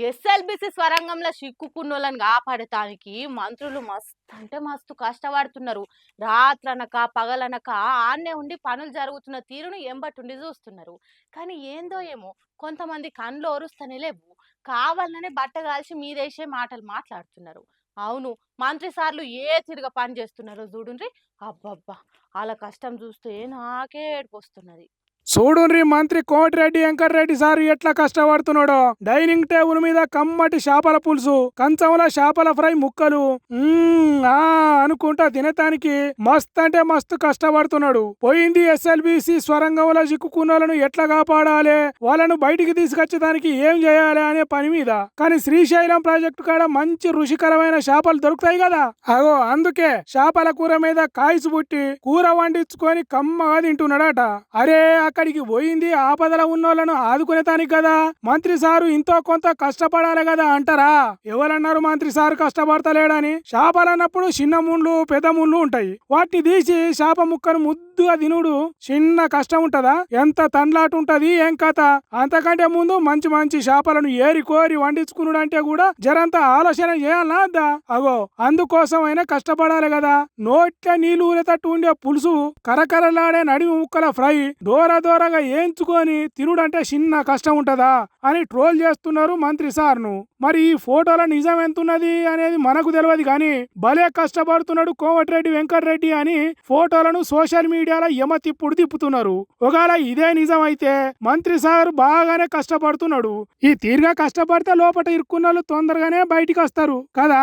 SLBC స్వరంగంలో చిక్కుకున్నోళ్ళని కాపాడటానికి మంత్రులు మస్తు అంటే మస్తు కష్టపడుతున్నారు. రాత్రనక పగలనక ఆన్నే ఉండి పనులు జరుగుతున్న తీరును ఎంబటుండి చూస్తున్నారు. కానీ ఏందో ఏమో కొంతమంది కండ్లు ఒరుస్తనే లేవు. కావాలనే బట్ట కాల్చి మీదేసే మాటలు మాట్లాడుతున్నారు. అవును, మంత్రి సార్లు ఏ తిరగ పని చేస్తున్నారో చూడుండ్రి. అబ్బబ్బా, వాళ్ళ కష్టం చూస్తే నాకే ఏడుపొస్తున్నది. చూడుండ్రి మంత్రి కోటిరెడ్డి వెంకటరెడ్డి సారు ఎట్లా కష్టపడుతున్నాడో. డైనింగ్ టేబుల్ మీద కమ్మటి చేపల పులుసు, కంచంలో చేపల ఫ్రై ముక్కలు అనుకుంటా తినటానికి మస్త్ అంటే మస్తు కష్టపడుతున్నాడు. పోయింది ఎస్ఎల్బిసి స్వరంగంలో చిక్కుకున్నోళ్ళను ఎట్లా కాపాడాలి, వాళ్ళను బయటికి తీసుకొచ్చడానికి ఏం చేయాలి అనే పని మీద. కానీ శ్రీశైలం ప్రాజెక్టు కాడ మంచి రుచికరమైన చేపలు దొరుకుతాయి కదా, అగో అందుకే చేపల కూర మీద కాయసు పుట్టి కూర వండించుకొని కమ్మగా తింటున్నాడట. అరే, అక్కడికి పోయింది ఆపదల ఉన్నోళ్లను ఆదుకునేతానికి కదా, మంత్రి సారు ఇంతో కొంత కష్టపడాలి కదా అంటారా? ఎవరన్నారు మంత్రి సారు కష్టపడతలేడని? చేపలన్నప్పుడు చిన్న ముళ్ళు పెద్ద ముళ్ళు ఉంటాయి. వాటిని తీసి చేప ముక్కను ముద్దుగా తినుడు చిన్న కష్టం ఉంటదా? ఎంత తండ్లాట ఉంటది ఏం కథ? అంతకంటే ముందు మంచి మంచి చేపలను ఏరి కోరి వండించుకున్నాడు అంటే కూడా జరంత ఆలోచన చేయాలనా అద్దా? అగో అందుకోసమైనా కష్టపడాలి కదా. నోట్ల నీళ్లు ఊరేటట్టు ఉండే పులుసు, కరకరలాడే నడిమి ముక్కల ఫ్రై దూరగా ఏంచుకొని తినుడంటే చిన్న కష్టం ఉంటదా అని ట్రోల్ చేస్తున్నారు మంత్రి సార్ను. మరి ఈ ఫోటోల నిజం ఎంతున్నది అనేది మనకు తెలియదు కానీ భలే కష్టపడుతున్నాడు కోమటిరెడ్డి వెంకటరెడ్డి అని ఫోటోలను సోషల్ మీడియాలో తిప్పుడు తిప్పుతున్నారు. ఒకవేళ ఇదే నిజం అయితే మంత్రి సార్ బాగానే కష్టపడుతున్నాడు. ఈ తీరుగా కష్టపడితే లోపల ఇరుక్కున్న వాళ్ళు తొందరగానే బయటికి వస్తారు కదా.